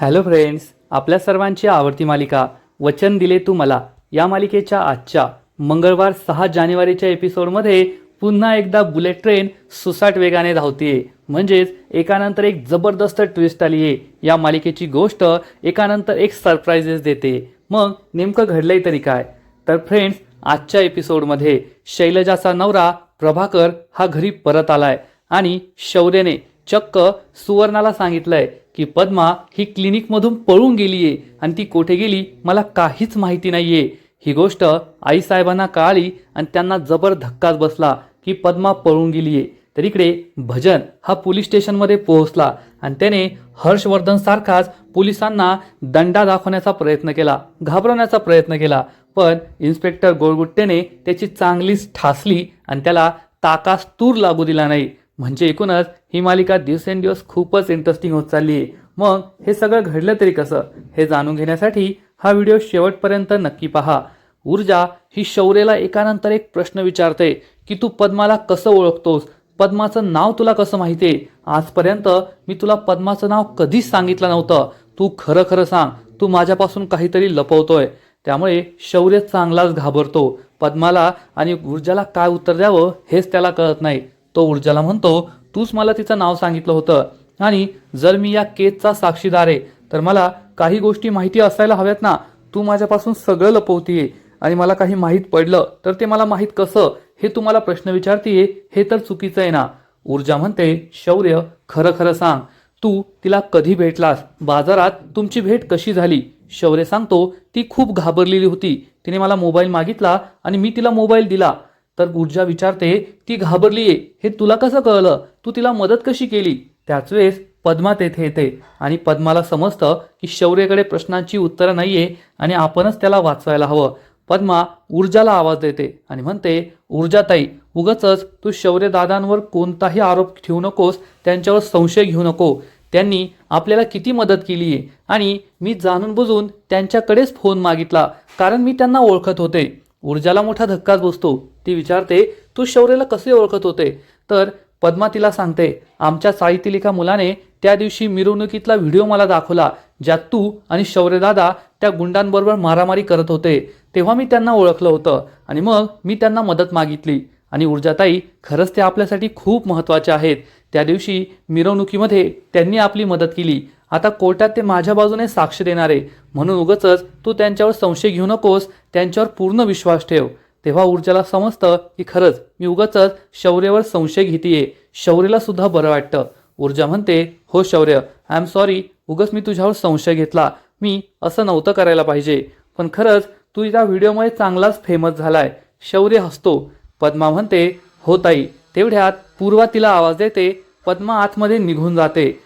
Hello friends, आपल्या सर्वांची आवडती मालिका वचन दिले तू मला या मालिकेच्या आजच्या मंगळवार 6 जानेवारीच्या एपिसोडमध्ये पुन्हा एकदा बुलेट ट्रेन सुसाट वेगाने धावतीये. म्हणजेच एकानंतर एक जबरदस्त ट्विस्ट आली आहे. या मालिकेची गोष्ट एकानंतर एक सरप्राइजेस देते. मग नेमकं घडलंय तरी काय? तर फ्रेंड्स, आजच्या एपिसोडमध्ये शैलजाचा नवरा प्रभाकर हा घरी परत आलाय आणि शौर्यने चक्क सुवर्णाला सांगितलंय की पद्मा ही क्लिनिकमधून पळून गेलीये आणि ती कुठे गेली मला काहीच माहिती नाहीये. ही गोष्ट आईसाहेबांना कळाली आणि त्यांना जबर धक्काच बसला की पद्मा पळून गेलीये. तर इकडे भजन हा पोलीस स्टेशनमध्ये पोहोचला आणि त्याने हर्षवर्धन सारखाच पोलिसांना दंडा दाखवण्याचा प्रयत्न केला, घाबरवण्याचा प्रयत्न केला. पण इन्स्पेक्टर गोळगुट्टेने त्याची चांगलीच ठासली आणि त्याला ताकास तूर लागू दिला नाही. म्हणजे एकूणच ही मालिका दिवसेंदिवस खूपच इंटरेस्टिंग होत चालली आहे. मग हे सगळं घडलं तरी कसं हे जाणून घेण्यासाठी हा व्हिडिओ शेवटपर्यंत नक्की पहा. ऊर्जा ही शौर्यला एकानंतर एक प्रश्न विचारते की तू पद्माला कसं ओळखतोस, पद्माचं नाव तुला कसं माहितीये? आजपर्यंत मी तुला पद्माचं नाव कधीच सांगितलं नव्हतं. तू खरं खरं सांग, तू माझ्यापासून काहीतरी लपवतोय. त्यामुळे शौर्य चांगलाच घाबरतो. पद्माला आणि ऊर्जाला काय उत्तर द्यावं हेच त्याला कळत नाही. तो ऊर्जाला म्हणतो, तूच मला तिचं नाव सांगितलं होतं आणि जर मी या केसचा साक्षीदार आहे तर मला काही गोष्टी माहिती असायला हव्यात ना. तू माझ्यापासून सगळं लपवतीये आणि मला काही माहीत पडलं तर ते मला माहीत कसं हे तू मला प्रश्न विचारतीये, हे तर चुकीचं आहे ना. ऊर्जा म्हणते, शौर्य खरं खरं सांग, तू तिला कधी भेटलास? बाजारात तुमची भेट कशी झाली? शौर्य सांगतो, ती खूप घाबरलेली होती. तिने मला मोबाईल मागितला आणि मी तिला मोबाईल दिला. तर ऊर्जा विचारते, ती घाबरलीये हे तुला कसं कळलं? तू तिला मदत कशी केली? त्याच वेळेस पद्मा तेथे येते आणि पद्माला समजतं की शौर्यकडे प्रश्नांची उत्तरं नाहीये आणि आपणच त्याला वाचवायला हवं. पद्मा ऊर्जाला आवाज देते आणि म्हणते, ऊर्जाताई, उगाचच तू शौर्य दादांवर कोणताही आरोप ठेवू नकोस, त्यांच्यावर संशय घेऊ नको. त्यांनी आपल्याला किती मदत केली आहे आणि मी जाणून बुजून त्यांच्याकडेच फोन मागितला कारण मी त्यांना ओळखत होते. ऊर्जाला मोठा धक्काच बसतो. ती विचारते, तू शौर्यला कसे ओळखत होते? तर पद्मा तिला सांगते, आमच्या चाळीतील एका मुलाने त्या दिवशी मिरवणुकीतला व्हिडिओ मला दाखवला ज्यात तू आणि शौर्यदादा त्या गुंडांबरोबर मारामारी करत होते. तेव्हा मी त्यांना ओळखलं होतं आणि मग मी त्यांना मदत मागितली. आणि ऊर्जाताई, खरंच ते आपल्यासाठी खूप महत्त्वाचे आहेत. त्या दिवशी मिरवणुकीमध्ये त्यांनी आपली मदत केली. आता कोर्टात ते माझ्या बाजूने साक्ष देणार आहे, म्हणून उगाचच तू त्यांच्यावर संशय घेऊ नकोस, त्यांच्यावर पूर्ण विश्वास ठेव. तेव्हा ऊर्जाला समजतं की खरंच मी उगाचच शौर्यावर संशय घेतीये. शौर्यला सुद्धा बरं वाटतं. ऊर्जा म्हणते, हो शौर्य, आय एम सॉरी, उगाच मी तुझ्यावर संशय घेतला. मी असं नव्हतं करायला पाहिजे. पण खरंच तू या व्हिडिओमुळे चांगलाच फेमस झालाय. शौर्य हसतो. पद्मा म्हणते, हो ताई. तेवढ्यात पूर्वा तिला आवाज देते. पद्मा आतमध्ये निघून जाते.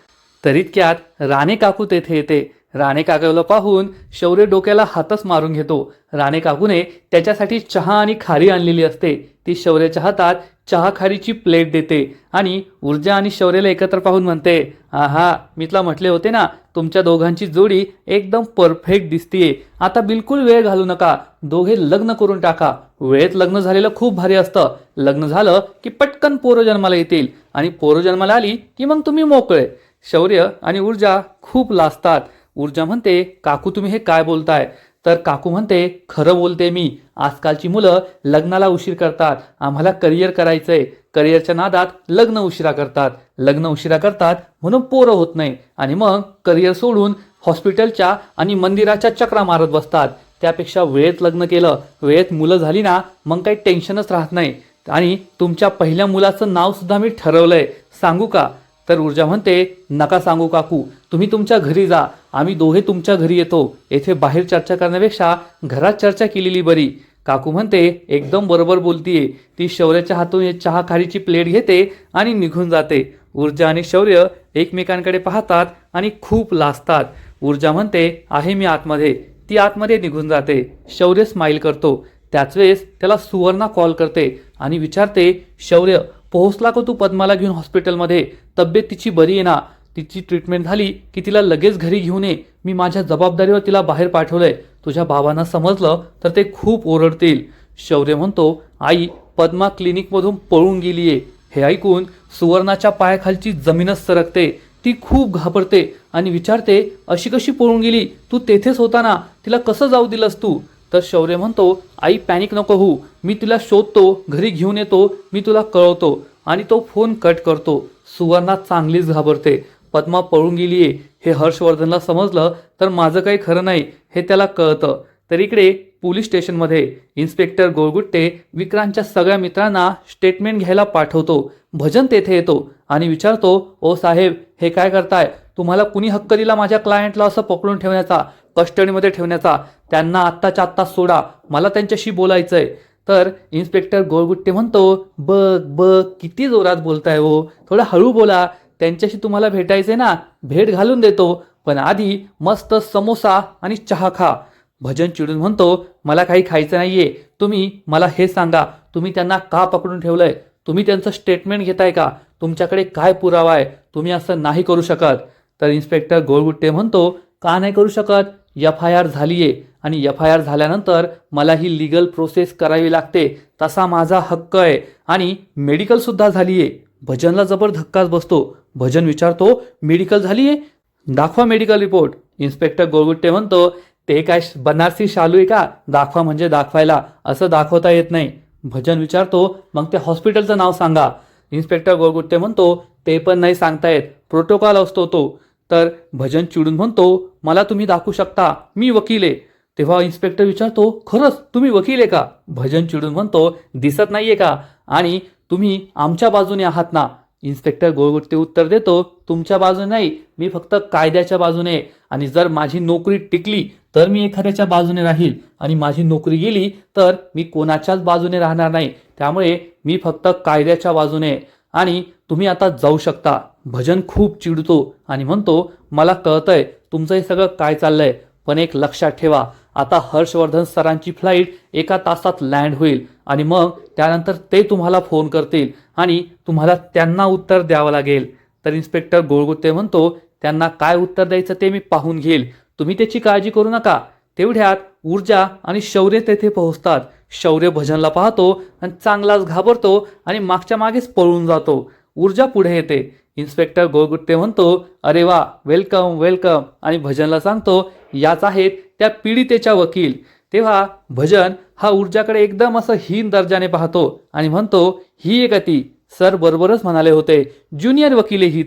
तर इतक्यात राणे काकू तेथे येते. राणे काकूला पाहून शौर्य डोक्याला हातच मारून घेतो. राणे काकूने त्याच्यासाठी चहा आणि खारी आणलेली असते. ती शौर्याच्या हातात चहा खारीची प्लेट देते आणि ऊर्जा आणि शौर्याला एकत्र पाहून म्हणते, आहा, मी तुला म्हटले होते ना, तुमच्या दोघांची जोडी एकदम परफेक्ट दिसतीये. आता बिलकुल वेळ घालू नका, दोघे लग्न करून टाका. वेळेत लग्न झालेलं खूप भारी असतं. लग्न झालं की पटकन पोरं जन्माला येतील आणि पोरं जन्माला आली की मग तुम्ही मोकळे. शौर्य आणि ऊर्जा खूप लाजतात. ऊर्जा म्हणते, काकू तुम्ही हे काय बोलताय? तर काकू म्हणते, खरं बोलते मी. आजकालची मुलं लग्नाला उशीर करतात. आम्हाला करिअर करायचंय. करिअरच्या नादात लग्न उशिरा करतात. लग्न उशिरा करतात म्हणून पोरं होत नाही आणि मग करिअर सोडून हॉस्पिटलच्या आणि मंदिराच्या चक्रा मारत बसतात. त्यापेक्षा वेळेत लग्न केलं, वेळेत मुलं झाली ना, मग काही टेन्शनच राहत नाही. आणि तुमच्या पहिल्या मुलाचं नाव सुद्धा मी ठरवलंय, सांगू का? तर ऊर्जा म्हणते, नका सांगू काकू, तुम्ही तुमच्या घरी जा. आम्ही दोघे तुमच्या घरी येतो. येथे बाहेर चर्चा करण्यापेक्षा घरात चर्चा केलेली बरी. काकू म्हणते, एकदम बरोबर बोलतीये. ती शौर्याच्या हातून चहा खारीची प्लेट घेते आणि निघून जाते. ऊर्जा आणि शौर्य एकमेकांकडे पाहतात आणि खूप लाजतात. ऊर्जा म्हणते, आहे मी आतमध्ये. ती आतमध्ये निघून जाते. शौर्य स्माईल करतो. त्याच वेळेस त्याला सुवर्णा कॉल करते आणि विचारते, शौर्य, पोहोचला का तू पद्माला घेऊन हॉस्पिटलमध्ये? तब्येत तिची बरी आहे ना? तिची ट्रीटमेंट झाली की तिला लगेच घरी घेऊन ये. मी माझ्या जबाबदारीवर तिला बाहेर पाठवलंय. तुझ्या बाबांना समजलं तर ते खूप ओरडतील. शौर्य म्हणतो, आई, पद्मा क्लिनिकमधून पळून गेलीये. हे ऐकून सुवर्णाच्या पायाखालची जमीनच सरकते. ती खूप घाबरते आणि विचारते, अशी कशी पळून गेली? तू तेथेच होता ना, तिला कसं जाऊ दिलंस तू? तर शौर्य म्हणतो, आई पॅनिक नको होऊ, मी तिला शोधतो, घरी घेऊन येतो, मी तुला कळवतो. आणि तो फोन कट करतो. सुवर्णा चांगलीच घाबरते. पद्मा पळून गेलीये हे हर्षवर्धनला समजलं तर माझं काही खरं नाही हे त्याला कळतं. तर इकडे पोलीस स्टेशनमध्ये इन्स्पेक्टर गोळगुट्टे विक्रांतच्या सगळ्या मित्रांना स्टेटमेंट घ्यायला पाठवतो. भजन तेथे येतो आणि विचारतो, ओ साहेब, हे काय करताय? तुम्हाला कुणी हक्क दिला माझ्या क्लायंटला असं पकडून ठेवण्याचा, कस्टडीमध्ये ठेवण्याचा? त्यांना आत्ताच्या आत्ता सोडा, मला त्यांच्याशी बोलायचंय. तर इन्स्पेक्टर गोळगुट्टे म्हणतो, बघ बघ किती जोरात बोलताय हो, थोडं हळू बोला. त्यांच्याशी तुम्हाला भेटायचंय ना, भेट घालून देतो, पण आधी मस्त समोसा आणि चहा खा. भजन चिडून म्हणतो, मला काही खायचं नाहीये, तुम्ही मला हे सांगा, तुम्ही त्यांना का पकडून ठेवलंय? तुम्ही त्यांचं स्टेटमेंट घेताय का? तुमच्याकडे काय पुरावा आहे? तुम्ही असं नाही करू शकत. तर इन्स्पेक्टर गोळगुट्टे म्हणतो, का नाही करू शकत? FIR झालीये आणि FIR झाल्यानंतर मला ही लिगल प्रोसेस करावी लागते, तसा माझा हक्क आहे. आणि मेडिकल सुद्धा झालीये. भजनला जबर धक्काच बसतो. भजन विचारतो, मेडिकल झालीये? दाखवा मेडिकल रिपोर्ट. इन्स्पेक्टर गोळगुट्टे म्हणतो, ते काय बनारसी शालू आहे का? दाखवा म्हणजे दाखवायला, असं दाखवता येत नाही. भजन विचारतो, मग त्या हॉस्पिटलचं नाव सांगा. इन्स्पेक्टर गोळगुट्टे म्हणतो, ते पण नाही सांगता येत, प्रोटोकॉल असतो तो. तर भजन चिडून म्हणतो, मला तुम्ही दाखवू शकता, मी वकील आहे. तेव्हा इन्स्पेक्टर विचारतो, खरंच तुम्ही वकील आहे का? भजन चिडून म्हणतो, दिसत नाहीये का? आणि तुम्ही आमच्या बाजूने आहात ना? इन्स्पेक्टर गोळगुट्टे उत्तर देतो, तुमच्या बाजूने नाही, मी फक्त कायद्याच्या बाजूने आहे. आणि जर माझी नोकरी टिकली तर मी एखाद्याच्या बाजूने राहील, आणि माझी नोकरी गेली तर मी कोणाच्याच बाजूने राहणार नाही. त्यामुळे मी फक्त कायद्याच्या बाजूने आहे आणि तुम्ही आता जाऊ शकता. भजन खूप चिडतो आणि म्हणतो, मला कळतंय तुमचं हे सगळं काय चाललंय, पण एक लक्षात ठेवा, आता हर्षवर्धन सरांची फ्लाईट 1 तासात लँड होईल आणि मग त्यानंतर ते तुम्हाला फोन करतील आणि तुम्हाला त्यांना उत्तर द्यावं लागेल. तर इन्स्पेक्टर गोळगुट्टे म्हणतो, त्यांना काय उत्तर द्यायचं ते मी पाहून घेईल, तुम्ही त्याची काळजी करू नका. तेवढ्यात ऊर्जा आणि शौर्य तेथे पोहोचतात. शौर्य भजनला पाहतो आणि चांगलाच घाबरतो आणि मागच्या मागेच पळून जातो. ऊर्जा पुढे येते. इन्स्पेक्टर गोळगुट्टे म्हणतो, अरे वा, वेलकम वेलकम, आणि भजनला सांगतो, याच आहेत त्या पीडितेच्या वकील. तेव्हा भजन हा ऊर्जाकडे एकदम असं हीन दर्जाने पाहतो आणि म्हणतो, ही एक ती सर बरोबरच म्हणाले होते, ज्युनियर वकील ही.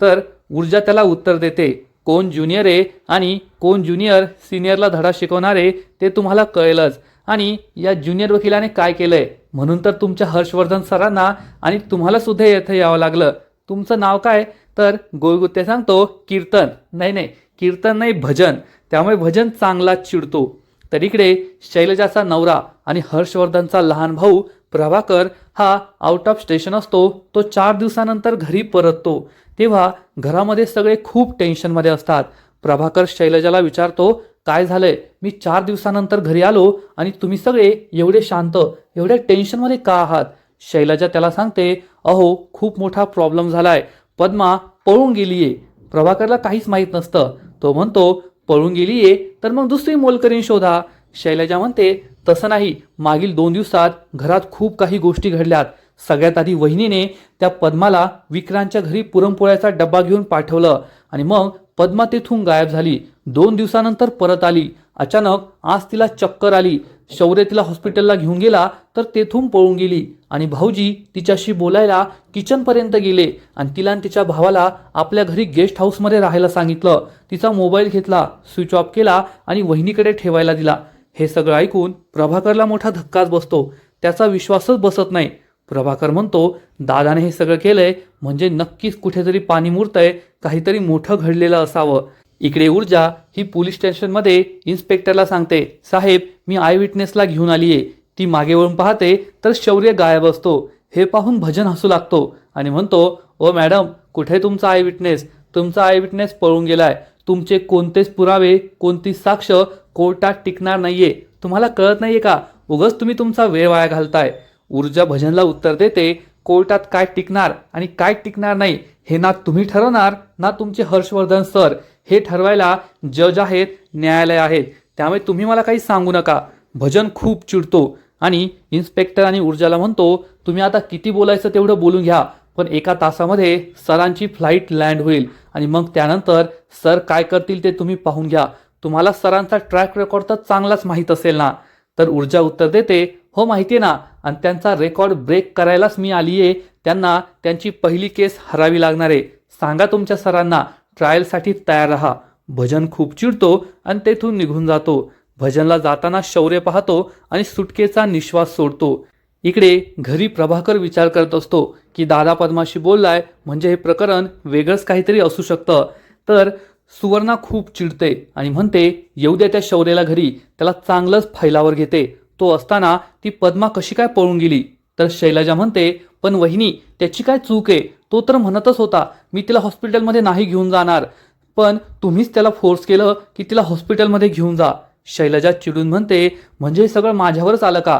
तर ऊर्जा त्याला उत्तर देते, कोण ज्युनियर आहे आणि कोण ज्युनियर सिनियरला धडा शिकवणारे ते तुम्हाला कळेलच. आणि या ज्युनियर वकिलाने काय केलंय म्हणून तर तुमच्या हर्षवर्धन सरांना आणि तुम्हाला सुद्धा येथे यावं लागलं. तुमचं नाव काय? तर गोळगुट्टे सांगतो, कीर्तन. नाही, कीर्तन नाही, भजन. त्यामुळे भजन चांगलाच चिडतो. तर इकडे शैलजाचा नवरा आणि हर्षवर्धनचा लहान भाऊ प्रभाकर हा आउट ऑफ स्टेशन असतो. तो 4 दिवसानंतर घरी परततो. तेव्हा घरामध्ये सगळे खूप टेन्शनमध्ये असतात. प्रभाकर शैलजाला विचारतो, काय झालंय? मी 4 दिवसानंतर घरी आलो आणि तुम्ही सगळे एवढे शांत, एवढ्या टेन्शनमध्ये का आहात? शैलजा त्याला सांगते, अहो खूप मोठा प्रॉब्लेम झालाय, पद्मा पळून गेलीये. प्रभाकरला काहीच माहीत नसतं. तो म्हणतो, पळून गेलीये तर मग दुसरी मोलकरीण शोधा. शैलजा म्हणते, तसं नाही, मागील 2 दिवसात घरात खूप काही गोष्टी घडल्यात. सगळ्यात आधी वहिनीने त्या पद्माला विक्रांतच्या घरी पुरणपोळ्याचा डब्बा घेऊन पाठवलं आणि मग पद्मा तेथून गायब झाली. 2 दिवसानंतर परत आली. अचानक आज तिला चक्कर आली. शौर्य तिला हॉस्पिटलला घेऊन गेला तर तेथून पळून गेली आणि भाऊजी तिच्याशी बोलायला किचनपर्यंत गेले आणि तिला आणि तिच्या भावाला आपल्या घरी गेस्ट हाऊसमध्ये राहायला सांगितलं. तिचा मोबाईल घेतला, स्विच ऑफ केला आणि वहिनीकडे ठेवायला दिला. हे सगळं ऐकून प्रभाकरला मोठा धक्काच बसतो. त्याचा विश्वासच बसत नाही. प्रभाकर म्हणतो, दादाने हे सगळं केलंय म्हणजे नक्कीच कुठेतरी पाणी मुरतंय, काहीतरी मोठं घडलेलं असावं. इकडे ऊर्जा ही पोलीस स्टेशनमध्ये इन्स्पेक्टरला सांगते, साहेब मी आय विटनेसला घेऊन आलीये. ती मागे वळून पाहते तर शौर्य गायब असतो. हे पाहून भजन हसू लागतो आणि म्हणतो, ओ मॅडम, कुठे तुमचा आय विटनेस? तुमचा आय विटनेस पळून गेलाय. तुमचे कोणतेच पुरावे, कोणती साक्ष कोर्टात टिकणार नाहीये. तुम्हाला कळत नाहीये का? उगाच तुम्ही तुमचा वेळ वाया घालताय. ऊर्जा भजनला उत्तर देते, कोर्टात काय टिकणार आणि काय टिकणार नाही हे ना तुम्ही ठरवणार ना तुमचे हर्षवर्धन सर. हे ठरवायला जज आहेत, न्यायालय आहेत. त्यामुळे तुम्ही मला काही सांगू नका. भजन खूप चिडतो आणि इन्स्पेक्टर आणि ऊर्जाला म्हणतो, तुम्ही आता किती बोलायचं तेवढं बोलून घ्या, पण एका तासामध्ये सरांची फ्लाईट लँड होईल आणि मग त्यानंतर सर काय करतील ते तुम्ही पाहून घ्या. तुम्हाला सरांचा ट्रॅक रेकॉर्ड तर चांगलाच माहीत असेल ना. तर ऊर्जा उत्तर देते, हो माहिती आहे ना, आणि त्यांचा रेकॉर्ड ब्रेक करायलाच मी आली आहे. त्यांना त्यांची पहिली केस हरावी लागणार आहे. सांगा तुमच्या सरांना ट्रायलसाठी तयार राहा. भजन खूप चिडतो आणि तेथून निघून जातो. भजनला जाताना शौर्य पाहतो आणि सुटकेचा निश्वास सोडतो. इकडे घरी प्रभाकर विचार करत असतो की दादा पद्माशी बोललाय म्हणजे हे प्रकरण वेगळंच काहीतरी असू शकतं. तर सुवर्णा खूप चिडते आणि म्हणते येऊ द्या त्या शौर्याला घरी, त्याला चांगलंच फैलावर घेते. तो असताना ती पद्मा कशी काय पळून गेली. तर शैलजा म्हणते पण वहिनी त्याची काय चूक आहे. तो तर म्हणतच होता मी तिला हॉस्पिटलमध्ये नाही घेऊन जाणार, पण तुम्हीच त्याला फोर्स केलं की तिला हॉस्पिटलमध्ये घेऊन जा. शैलजा चिडून म्हणते म्हणजे हे सगळं माझ्यावरच आलं का.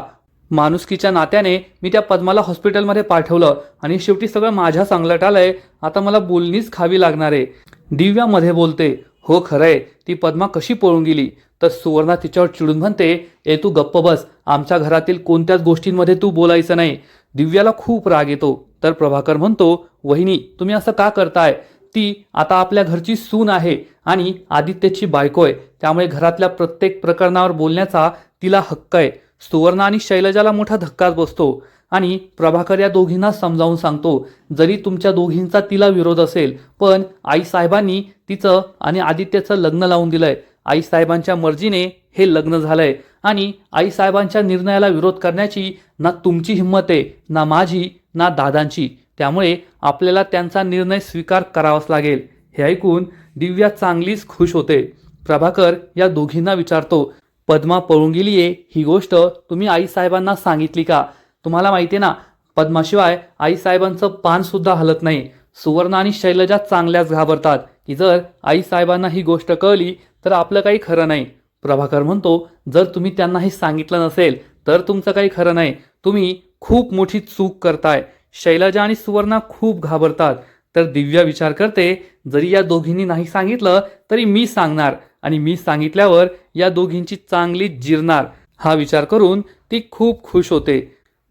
माणुसकीच्या नात्याने मी त्या पद्माला हॉस्पिटलमध्ये पाठवलं आणि शेवटी सगळं माझ्या सांगलट आलंय. आता मला बोलणीच खावी लागणार आहे. दिव्या मध्ये बोलते, हो खरंय ती पद्मा कशी पळून गेली. तर सुवर्णा तिच्यावर चिडून म्हणते ए तू गप्प बस, आमच्या घरातील कोणत्याच गोष्टींमध्ये तू बोलायचं नाही. दिव्याला खूप राग येतो. तर प्रभाकर म्हणतो वहिनी तुम्ही असं का करताय. ती आता आपल्या घरची सून आहे आणि आदित्यची बायको आहे, त्यामुळे घरातल्या प्रत्येक प्रकरणावर बोलण्याचा तिला हक्क आहे. सुवर्णा आणि शैलजाला मोठा धक्काच बसतो आणि प्रभाकर या दोघींना समजावून सांगतो जरी तुमच्या दोघींचा तिला विरोध असेल पण आईसाहेबांनी तिचं आणि आदित्यचं लग्न लावून दिलंय. आईसाहेबांच्या मर्जीने हे लग्न झालंय आणि आईसाहेबांच्या निर्णयाला विरोध करण्याची ना तुमची हिंमत आहे ना माझी ना दादांची. त्यामुळे आपल्याला त्यांचा निर्णय स्वीकार करावाच लागेल. हे ऐकून दिव्या चांगलीच खुश होते. प्रभाकर या दोघींना विचारतो पद्मा पळून गेलीये ही गोष्ट तुम्ही आईसाहेबांना सांगितली का. तुम्हाला माहिती आहे ना पद्माशिवाय आईसाहेबांचं पान सुद्धा हलत नाही. सुवर्णा आणि शैलजा चांगल्याच घाबरतात की जर आईसाहेबांना ही गोष्ट कळली तर आपलं काही खरं नाही. प्रभाकर म्हणतो जर तुम्ही त्यांना हे सांगितलं नसेल तर तुमचं काही खरं नाही. तुम्ही खूप मोठी चूक करताय. शैलजा आणि सुवर्णा खूप घाबरतात. तर दिव्या विचार करते जरी या दोघींनी नाही सांगितलं तरी मी सांगणार आणि मी सांगितल्यावर या दोघींची चांगली जिरणार. हा विचार करून ती खूप खुश होते.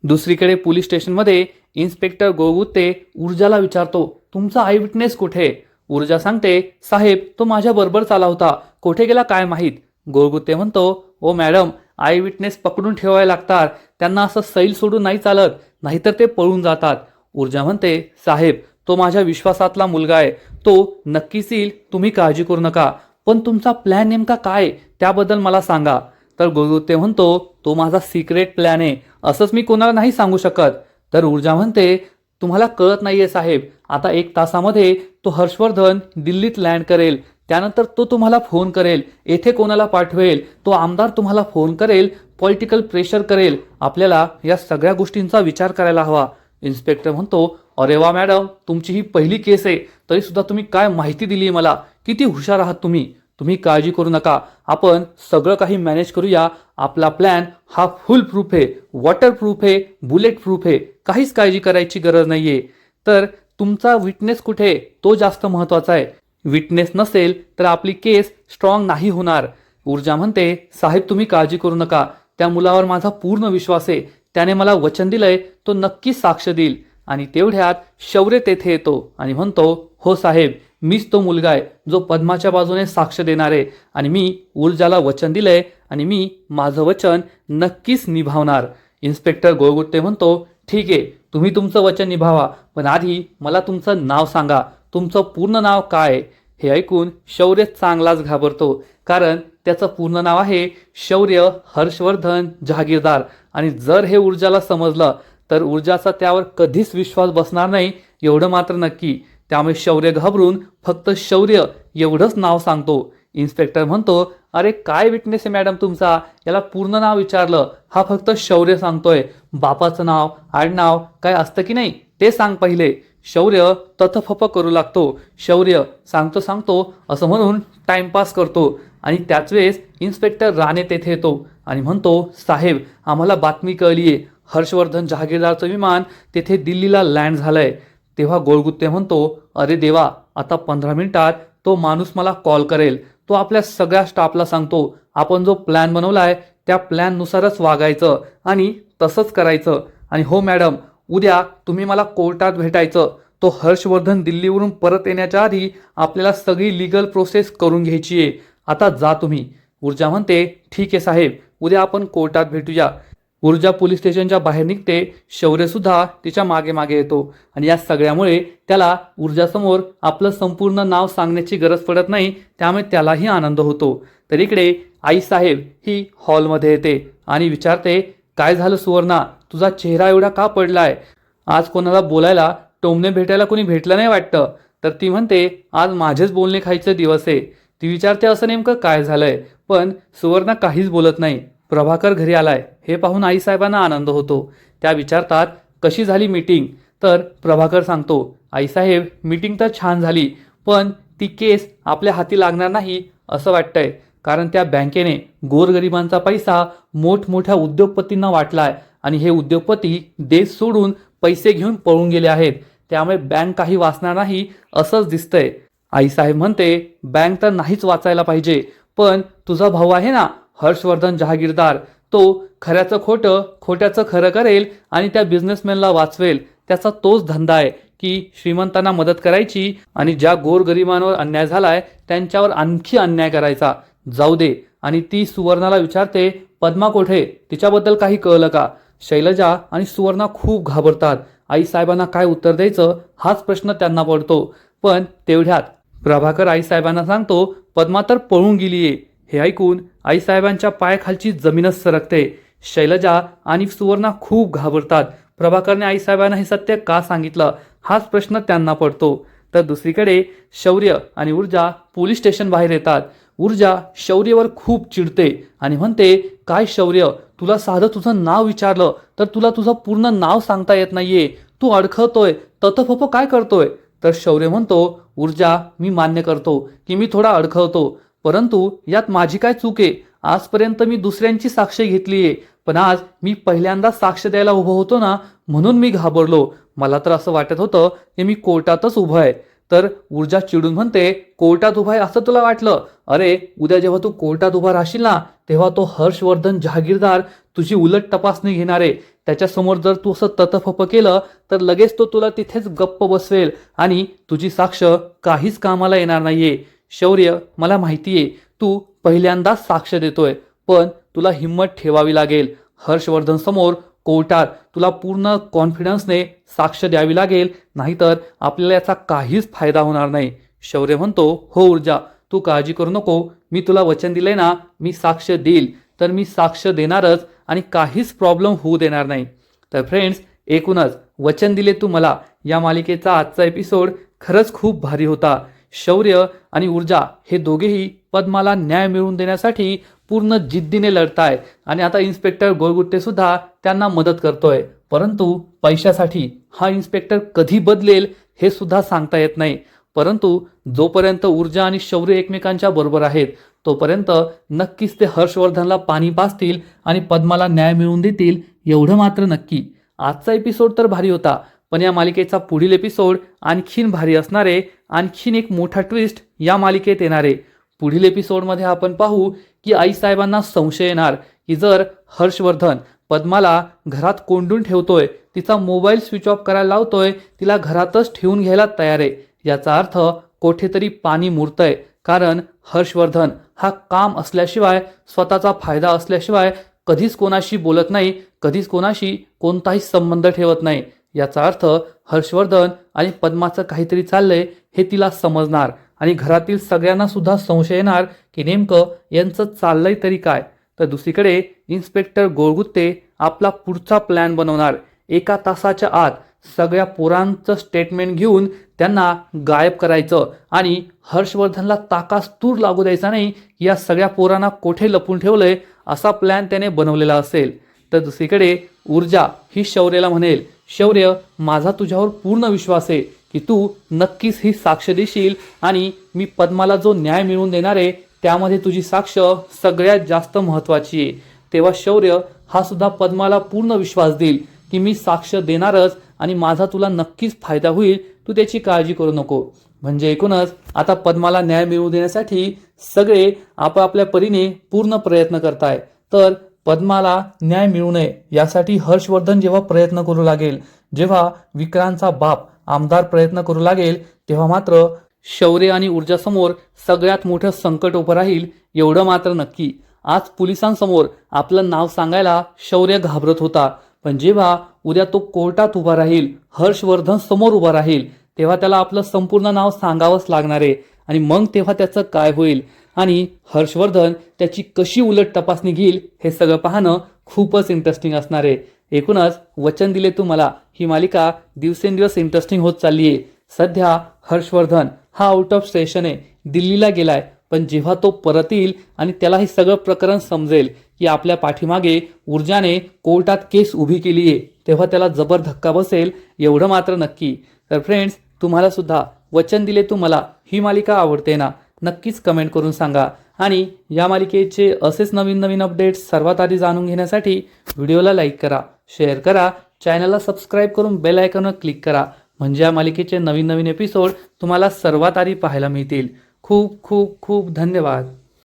दुसरीकडे पोलीस स्टेशनमध्ये इन्स्पेक्टर गोगुत्ते ऊर्जाला विचारतो तुमचा आय विटनेस कुठे. ऊर्जा सांगते साहेब तो माझ्या बरोबर चाला होता, कुठे गेला काय माहीत. गोगुत्ते म्हणतो ओ मॅडम आय विटनेस पकडून ठेवायला लागतात, त्यांना असं सैल सोडून नाही चालत, नाहीतर ते पळून जातात. ऊर्जा म्हणते साहेब तो माझ्या विश्वासातला मुलगा आहे, तो नक्कीच येईल, तुम्ही काळजी करू नका. पण तुमचा प्लॅन नेमका काय त्याबद्दल मला सांगा. तर गोगुत्ते म्हणतो तो माझा सिक्रेट प्लॅन आहे, असंच मी कोणाला नाही सांगू शकत. तर ऊर्जा म्हणते तुम्हाला कळत नाहीये साहेब, आता 1 तासामध्ये तो हर्षवर्धन दिल्लीत लँड करेल, त्यानंतर तो तुम्हाला फोन करेल, येथे कोणाला पाठवेल, तो आमदार तुम्हाला फोन करेल, पॉलिटिकल प्रेशर करेल. आपल्याला या सगळ्या गोष्टींचा विचार करायला हवा. इन्स्पेक्टर म्हणतो अरे वा मॅडम तुमची ही पहिली केस आहे तरी सुद्धा तुम्ही काय माहिती दिली मला, किती हुशार आहात तुम्ही. तुम्ही काळजी करू नका, आपण सगळं काही मॅनेज करूया. आपला प्लॅन हा फुल प्रूफ आहे, वॉटर प्रूफ आहे, बुलेट प्रूफ आहे, काहीच काळजी करायची गरज नाहीये. तर तुमचा विटनेस कुठे तो जास्त महत्वाचा आहे. विटनेस नसेल तर आपली केस स्ट्रॉंग नाही होणार. ऊर्जा म्हणते साहेब तुम्ही काळजी करू नका, त्या मुलावर माझा पूर्ण विश्वास आहे, त्याने मला वचन दिलंय तो नक्कीच साक्ष देईल. आणि तेवढ्यात शौर्य तेथे येतो आणि म्हणतो हो साहेब मीच तो मुलगा आहे जो पद्माच्या बाजूने साक्ष देणार आहे आणि मी ऊर्जाला वचन दिलंय आणि मी माझं वचन नक्कीच निभावणार. इन्स्पेक्टर गोगुत्ते म्हणतो ठीक आहे तुम्ही तुमचं वचन निभावा, पण आधी मला तुमचं नाव सांगा, तुमचं पूर्ण नाव काय. हे ऐकून शौर्य चांगलाच घाबरतो, कारण त्याचं पूर्ण नाव आहे शौर्य हर्षवर्धन जहागीरदार. आणि जर हे ऊर्जाला समजलं तर ऊर्जाचा त्यावर कधीच विश्वास बसणार नाही एवढं मात्र नक्की. त्यामुळे शौर्य घाबरून फक्त शौर्य एवढंच नाव सांगतो. इन्स्पेक्टर म्हणतो अरे काय विटनेस आहे मॅडम तुमचा, याला पूर्ण नाव विचारलं, हा फक्त शौर्य सांगतोय, बापाचं नाव आडनाव काय असतं की नाही ते सांग पहिले. शौर्य तथफप करू लागतो. शौर्य सांगतो सांगतो असं म्हणून टाइमपास करतो. आणि त्याच वेळेस इन्स्पेक्टर राणे तेथे येतो आणि म्हणतो साहेब आम्हाला बातमी कळली आहे, हर्षवर्धन जहागीरदारचं विमान तेथे दिल्लीला लँड झालंय. तेव्हा गोळगुत्ते म्हणतो अरे देवा आता 15 मिनिटात तो माणूस मला कॉल करेल, तो आपल्या सगळ्या स्टाफला सांगतो आपण जो प्लॅन बनवलाय त्या प्लॅननुसारच वागायचं आणि तसंच करायचं. आणि हो मॅडम उद्या तुम्ही मला कोर्टात भेटायचं. तो हर्षवर्धन दिल्लीवरून परत येण्याच्या आधी आपल्याला सगळी लीगल प्रोसेस करून घ्यायची आहे. आता जा तुम्ही. ऊर्जा म्हणते ठीक आहे साहेब, उद्या आपण कोर्टात भेटूया. ऊर्जा पोलीस स्टेशनच्या बाहेर निघते. शौर्य सुद्धा तिच्या मागे मागे येतो आणि या सगळ्यामुळे त्याला ऊर्जासमोर आपलं संपूर्ण नाव सांगण्याची गरज पडत नाही, त्यामुळे त्यालाही आनंद होतो. तर इकडे आई साहेब ही हॉलमध्ये येते आणि विचारते, काय झालं सुवर्णा, तुझा चेहरा एवढा का पडलाय? आज कोणाला बोलायला टोमणे भेटायला कोणी भेटलं नाही वाटतं. तर ती म्हणते, आज माझेच बोलणे खायचे दिवस आहे. ती विचारते, असं नेमकं काय झालंय? पण सुवर्णा काहीच बोलत नाही. प्रभाकर घरी आलाय हे पाहून आईसाहेबांना आनंद होतो. त्या विचारतात, कशी झाली मीटिंग? तर प्रभाकर सांगतो, आईसाहेब मीटिंग तर छान झाली, पण ती केस आपल्या हाती लागणार नाही असं वाटतंय. कारण त्या बँकेने गोरगरिबांचा पैसा मोठमोठ्या उद्योगपतींना वाटलाय आणि हे उद्योगपती देश सोडून पैसे घेऊन पळून गेले आहेत. त्यामुळे बँक काही वाचणार नाही असंच दिसतंय. आईसाहेब म्हणते, बँक तर नाहीच वाचायला पाहिजे, पण तुझा भाऊ आहे ना हर्षवर्धन जहागीरदार, तो खऱ्याचं खोटं, खोट्याचं खरं करेल आणि त्या बिझनेसमॅनला वाचवेल. त्याचा तोच धंदा आहे की श्रीमंतांना मदत करायची आणि ज्या गोरगरिबांवर अन्याय झालाय त्यांच्यावर आणखी अन्याय करायचा. जाऊ दे. आणि ती सुवर्णाला विचारते, पद्मा कोठे? तिच्याबद्दल काही कळलं का? शैलजा आणि सुवर्णा खूप घाबरतात. आईसाहेबांना काय उत्तर द्यायचं हाच प्रश्न त्यांना पडतो. पण तेवढ्यात प्रभाकर आईसाहेबांना सांगतो, पद्मा तर पळून गेलीये. हे ऐकून आईसाहेबांच्या पायाखालची जमीनच सरकते. शैलजा आणि सुवर्णा खूप घाबरतात. प्रभाकरने आईसाहेबांना हे सत्य का सांगितलं हाच प्रश्न त्यांना पडतो. तर दुसरीकडे शौर्य आणि ऊर्जा पोलीस स्टेशन बाहेर येतात. ऊर्जा शौर्यवर खूप चिडते आणि म्हणते, काय शौर्य, तुला साधं तुझं नाव विचारलं तर तुला तुझं पूर्ण नाव सांगता येत नाहीये. तू अडखळतोय, ततफप काय करतोय? तर शौर्य म्हणतो, ऊर्जा, मी मान्य करतो की मी थोडा अडखळतो, परंतु यात माझी काय चूक आहे? आजपर्यंत मी दुसऱ्यांची साक्ष घेतलीये, पण आज मी पहिल्यांदा साक्ष द्यायला उभं होतो ना, म्हणून मी घाबरलो. मला तर असं वाटत होतं की मी कोर्टातच उभं आहे. तर ऊर्जा चिडून म्हणते, कोर्टात उभा आहे असं तुला वाटलं? अरे, उद्या जेव्हा तू कोर्टात उभा राहशील ना, तेव्हा तो हर्षवर्धन जहागीरदार तुझी उलट तपासणी घेणार आहे. त्याच्यासमोर जर तू असं ततफप केलं तर लगेच तो तुला तिथेच गप्प बसवेल आणि तुझी साक्ष काहीच कामाला येणार नाहीये. शौर्य, मला माहितीये तू पहिल्यांदाच साक्ष देतोय, पण तुला हिंमत ठेवावी लागेल. हर्षवर्धन समोर कोर्टात तुला पूर्ण कॉन्फिडन्सने साक्ष द्यावी लागेल, नाहीतर आपल्याला याचा काहीच फायदा होणार नाही. शौर्य म्हणतो, हो ऊर्जा, तू काळजी करू नको. मी तुला वचन दिलंय ना, मी साक्ष देईल तर मी साक्ष देणारच आणि काहीच प्रॉब्लेम होऊ देणार नाही. तर फ्रेंड्स, एकूणच वचन दिले तू मला या मालिकेचा आजचा एपिसोड खरंच खूप भारी होता. शौर्य आणि ऊर्जा हे दोघेही पद्माला न्याय मिळवून देण्यासाठी पूर्ण जिद्दीने लढतायत आणि आता इन्स्पेक्टर गोळगुट्टे सुद्धा त्यांना मदत करतोय. परंतु पैशासाठी हा इन्स्पेक्टर कधी बदलेल हे सुद्धा सांगता येत नाही. परंतु जोपर्यंत ऊर्जा आणि शौर्य एकमेकांच्या बरोबर आहेत तोपर्यंत नक्कीच ते हर्षवर्धनला पाणी पाजतील आणि पद्माला न्याय मिळवून देतील, एवढं मात्र नक्की. आजचा एपिसोड तर भारी होता, पण या मालिकेचा पुढील एपिसोड आणखीन भारी असणार आहे. आणखीन एक मोठा ट्विस्ट या मालिकेत येणार आहे. पुढील एपिसोडमध्ये आपण पाहू की आईसाहेबांना संशय येणार की जर हर्षवर्धन पद्माला घरात कोंडून ठेवतोय, तिचा मोबाईल स्विच ऑफ करायला लावतोय, तिला घरातच ठेवून घ्यायला तयार आहे, याचा अर्थ कोठेतरी पाणी मुरतंय. कारण हर्षवर्धन हा काम असल्याशिवाय, स्वतःचा फायदा असल्याशिवाय कधीच कोणाशी बोलत नाही, कधीच कोणाशी कोणताही संबंध ठेवत नाही. याचा अर्थ हर्षवर्धन आणि पद्माचं काहीतरी चाललंय हे तिला समजणार आणि घरातील सगळ्यांना सुद्धा संशय येणार की नेमकं यांचं चाललंय तरी काय. तर दुसरीकडे इन्स्पेक्टर गोळगुट्टे आपला पुढचा प्लॅन बनवणार. 1 तासाच्या आत सगळ्या पोरांचं स्टेटमेंट घेऊन त्यांना गायब करायचं आणि हर्षवर्धनला ताकास तूर लागू द्यायचा नाही की या सगळ्या पोरांना कोठे लपून ठेवलंय, असा प्लॅन त्याने बनवलेला असेल. तर दुसरीकडे ऊर्जा ही शौर्याला म्हणेल, शौर्य, माझा तुझ्यावर पूर्ण विश्वास आहे की तू नक्कीच ही साक्ष देशील आणि मी पद्माला जो न्याय मिळवून देणार आहे त्यामध्ये तुझी साक्ष सगळ्यात जास्त महत्त्वाची आहे. तेव्हा शौर्य हा सुद्धा पद्माला पूर्ण विश्वास देईल की मी साक्ष देणारच आणि माझा तुला नक्कीच फायदा होईल, तू त्याची काळजी करू नको. म्हणजे एकूणच आता पद्माला न्याय मिळवून देण्यासाठी सगळे आपापल्या परीने पूर्ण प्रयत्न करताय. तर पद्माला न्याय मिळू नये यासाठी हर्षवर्धन जेव्हा प्रयत्न करू लागेल, जेव्हा विक्रांतचा बाप आमदार प्रयत्न करू लागेल तेव्हा मात्र शौर्य आणि ऊर्जासमोर सगळ्यात मोठं संकट उभं राहील एवढं मात्र नक्की. आज पोलिसांसमोर आपलं नाव सांगायला शौर्य घाबरत होता, पण जेव्हा उद्या तो कोर्टात उभा राहील, हर्षवर्धन समोर उभा राहील, तेव्हा त्याला आपलं संपूर्ण नाव सांगावंच लागणार आहे. आणि मग तेव्हा त्याचं काय होईल आणि हर्षवर्धन त्याची कशी उलट तपासणी घेईल हे सगळं पाहणं खूपच इंटरेस्टिंग असणार आहे. एकूणच वचन दिले तू मला ही मालिका दिवसेंदिवस इंटरेस्टिंग होत चालली आहे. सध्या हर्षवर्धन हा आउट ऑफ स्टेशन आहे, दिल्लीला गेलाय, पण जेव्हा तो परत येईल आणि त्याला हे सगळं प्रकरण समजेल की आपल्या पाठीमागे ऊर्जाने कोर्टात केस उभी केली आहे, तेव्हा त्याला जबर धक्का बसेल एवढं मात्र नक्की. तर फ्रेंड्स, तुम्हाला सुद्धा वचन दिले तू मला ही मालिका आवडते ना? नक्कीच कमेंट करून सांगा. आणि या मालिकेचे असेच नवीन नवीन अपडेट्स सर्वात आधी जाणून घेण्यासाठी व्हिडिओला लाईक करा, शेअर करा, चॅनलला सबस्क्राईब करून बेल आयकॉनवर क्लिक करा, म्हणजे या मालिकेचे नवीन नवीन एपिसोड तुम्हाला सर्वात आधी पाहायला मिळतील. खूप खूप खूप धन्यवाद.